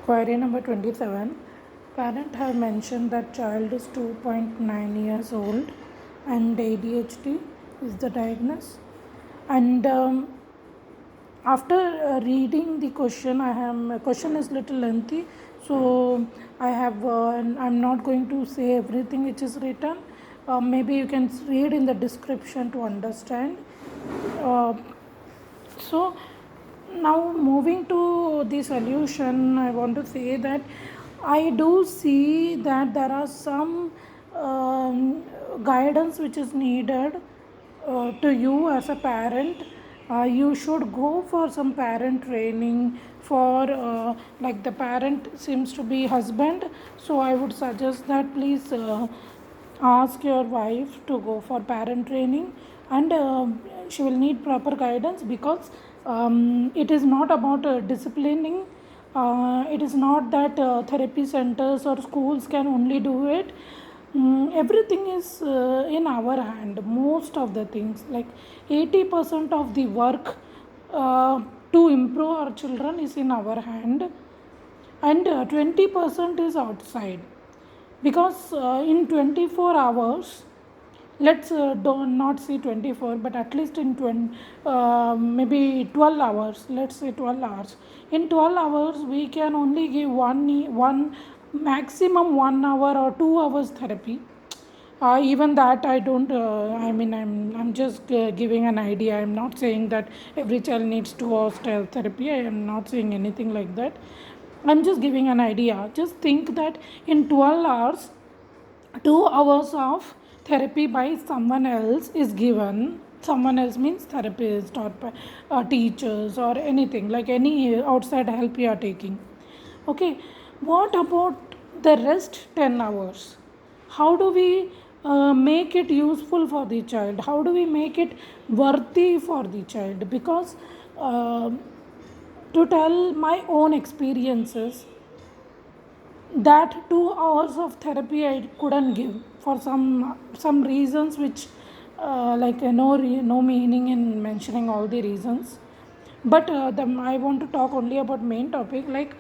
Query number 27. Parent have mentioned that child is 2.9 years old and ADHD is the diagnosis. And after reading the question, question is little lengthy, so I'm not going to say everything which is written. Maybe you can read in the description to understand. Uh, so now moving to the solution, I want to say that I do see that there are some guidance which is needed to you as a parent. You should go for some parent training for like the parent seems to be husband, so I would suggest that please ask your wife to go for parent training, and she will need proper guidance, because it is not about disciplining. It is not that therapy centers or schools can only do it. Everything is in our hand. Most of the things, like 80% of the work to improve our children is in our hand, and 20% is outside. Because in 24 hours, let's do not say 24, but at least in 20, maybe 12 hours, let's say 12 hours. In 12 hours we can only give one maximum 1 hour or 2 hours therapy. Even that I don't, I'm just giving an idea. I'm not saying that every child needs 2 hours therapy. I am not saying anything like that. I'm just giving an idea. Just think that in 12 hours, 2 hours of therapy by someone else is given. Someone else means therapist or teachers or anything, like any outside help you are taking. Okay, what about the rest 10 hours? How do we make it useful for the child? How do we make it worthy for the child? Because uh, to tell my own experiences, that 2 hours of therapy I couldn't give for some reasons, which no meaning in mentioning all the reasons. But I want to talk only about main topic. Like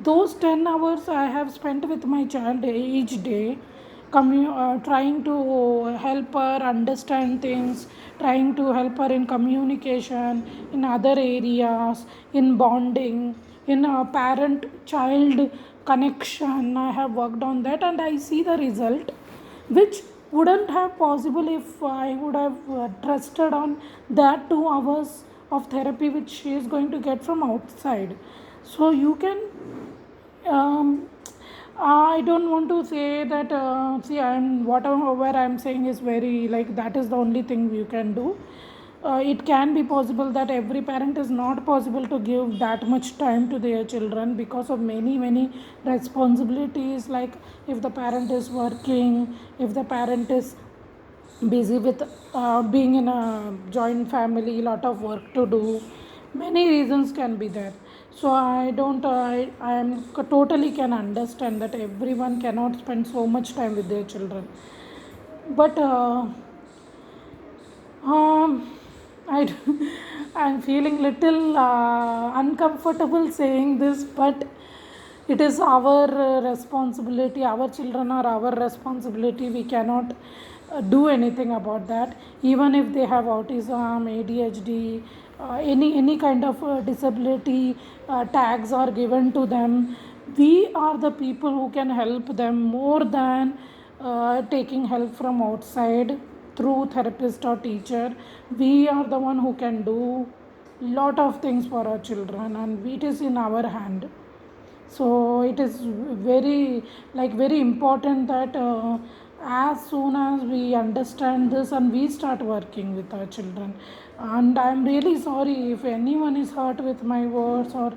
those 10 hours I have spent with my child each day, trying to help her understand things, trying to help her in communication, in other areas, in bonding, in a parent child connection. I have worked on that and I see the result, which wouldn't have possible if I would have trusted on that 2 hours of therapy which she is going to get from outside. So you can, um, I don't want to say that. See, I'm whatever I'm saying is very like that is the only thing you can do. It can be possible that every parent is not possible to give that much time to their children because of many responsibilities. Like if the parent is working, if the parent is busy with being in a joint family, lot of work to do, many reasons can be there. So I don't I am totally can understand that everyone cannot spend so much time with their children. But I I'm feeling little uncomfortable saying this, but it is our responsibility. Our children are our responsibility. We cannot do anything about that. Even if they have autism, ADHD, any kind of disability tags are given to them, we are the people who can help them more than taking help from outside through therapist or teacher. We are the one who can do lot of things for our children, and it is in our hand. So it is very important that as soon as we understand this and we start working with our children. And I'm really sorry if anyone is hurt with my words, or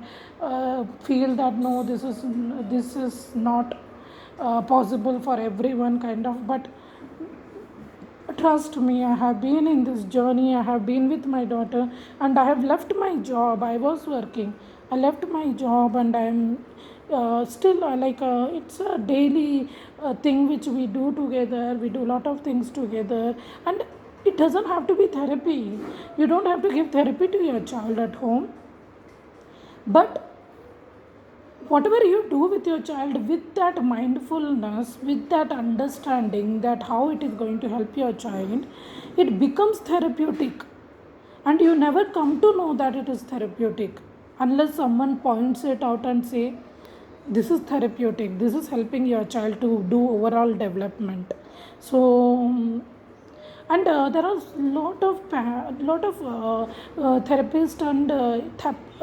feel that no, this is not possible for everyone kind of. But trust me, I have been in this journey. I have been with my daughter, and I have left my job. I was working. I left my job, and I'm still it's a daily thing which we do together. We do a lot of things together, and it doesn't have to be therapy. You don't have to give therapy to your child at home, but whatever you do with your child, with that mindfulness, with that understanding that how it is going to help your child, it becomes therapeutic. And you never come to know that it is therapeutic unless someone points it out and say, this is therapeutic, this is helping your child to do overall development. So and there are lot of therapists and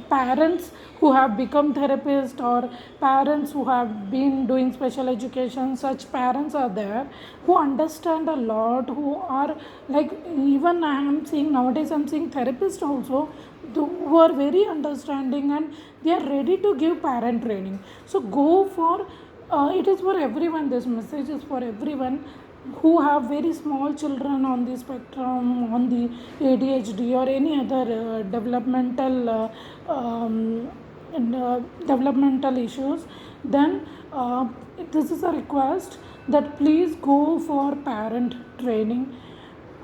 parents who have become therapists, or parents who have been doing special education. Such parents are there who understand a lot, who are like, even I am seeing nowadays, I'm seeing therapists also who are very understanding, and they are ready to give parent training. So go for it is for everyone, this message is for everyone who have very small children on the spectrum, on the ADHD or any other developmental issues. Then this is a request that please go for parent training.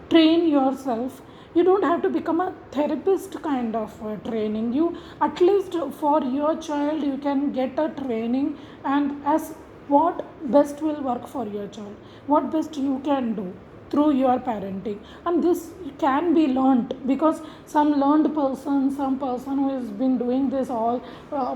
Train yourself. You don't have to become a therapist kind of training. You, at least for your child, you can get a training, and as what best will work for your child, what best you can do through your parenting. And this can be learnt, because some learned person, some person who has been doing this all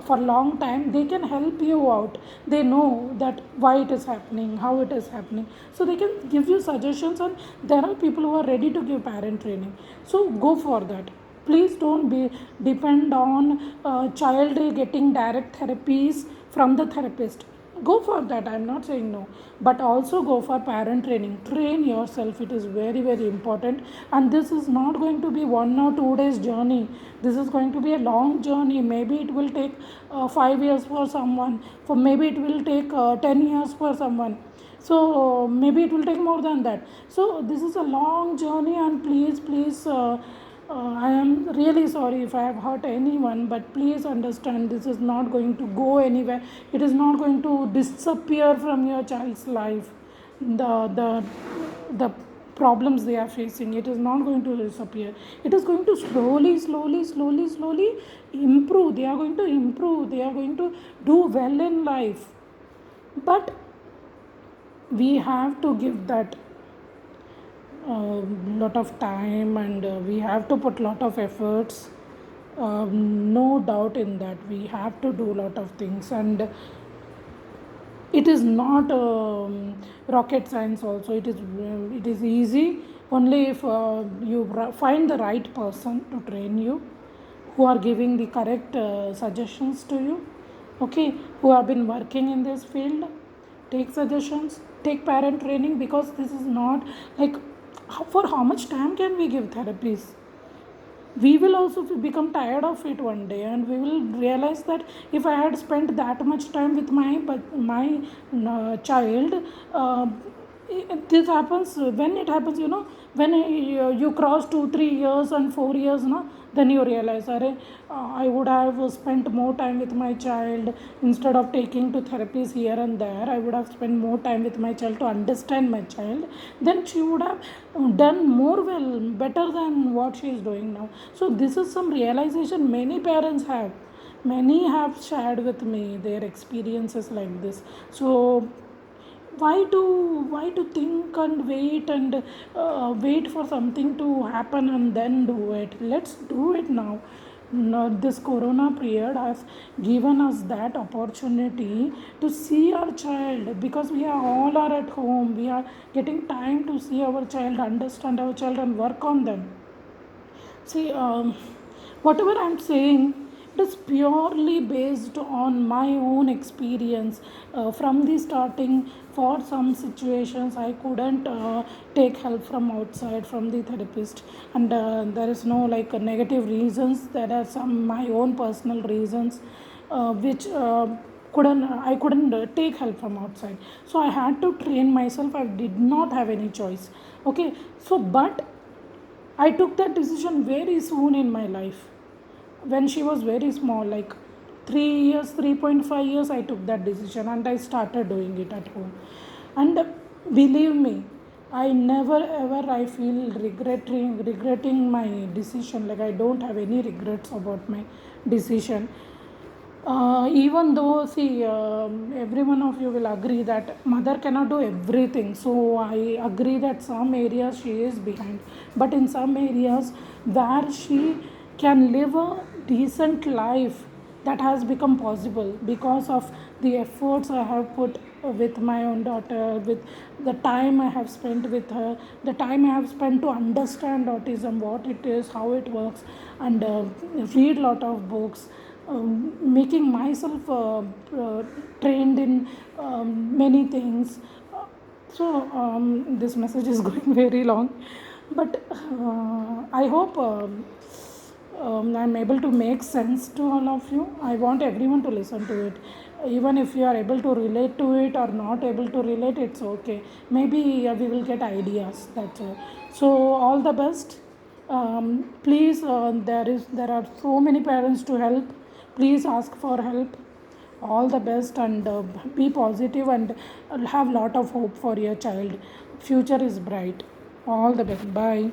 for long time, they can help you out. They know that why it is happening, how it is happening, so they can give you suggestions. And there are people who are ready to give parent training, so go for that. Please don't be depend on child getting direct therapies from the therapist. Go for that, I'm not saying no, but also go for parent training. Train yourself, it is very very important. And this is not going to be 1 or 2 days journey. This is going to be a long journey. Maybe it will take 5 years for someone, for maybe it will take 10 years for someone, so maybe it will take more than that. So this is a long journey, and please I am really sorry if I have hurt anyone, but please understand, this is not going to go anywhere. It is not going to disappear from your child's life. The problems they are facing, it is not going to disappear. It is going to slowly improve. They are going to improve. They are going to do well in life. But we have to give that lot of time, and we have to put lot of efforts. No doubt in that, we have to do lot of things. And it is not rocket science also. It is easy only if you find the right person to train you, who are giving the correct suggestions to you, okay, who have been working in this field. Take suggestions, take parent training, because this is not like, for how much time can we give therapies? We will also become tired of it one day, and we will realize that if I had spent that much time with my child, uh, this happens when it happens, when you cross 2 3 years and 4 years, then you realize, I would have spent more time with my child. Instead of taking to therapies here and there, I would have spent more time with my child to understand my child. Then she would have done more well, better than what she is doing now. So this is some realization many parents have. Many have shared with me their experiences like this. So why to think and wait, and wait for something to happen and then do it? Let's do it now. This corona period has given us that opportunity to see our child, because we are all are at home. We are getting time to see our child, understand our child, and work on them. See, whatever I'm saying, it is purely based on my own experience. From the starting, for some situations, I couldn't take help from outside, from the therapist, and there is no like negative reasons. There are some my own personal reasons, which. I couldn't take help from outside, so I had to train myself. I did not have any choice. Okay, so but I took that decision very soon in my life, when she was very small, like 3 years, 3.5 years. I took that decision and I started doing it at home. And believe me, I never ever I feel regretting my decision. Like, I don't have any regrets about my decision. Even though, see, every one of you will agree that mother cannot do everything. So I agree that some areas she is behind, but in some areas where she can live a decent life, that has become possible because of the efforts I have put with my own daughter, with the time I have spent with her, the time I have spent to understand autism, what it is, how it works, and read lot of books, making myself trained in many things. This message is going very long, but I hope I'm able to make sense to all of you. I want everyone to listen to it. Even if you are able to relate to it or not able to relate, it's okay. Maybe we will get ideas. That's all. So all the best. Please, there are so many parents to help. Please ask for help. All the best, and be positive, and have lot of hope for your child. Future is bright. All the best. Bye.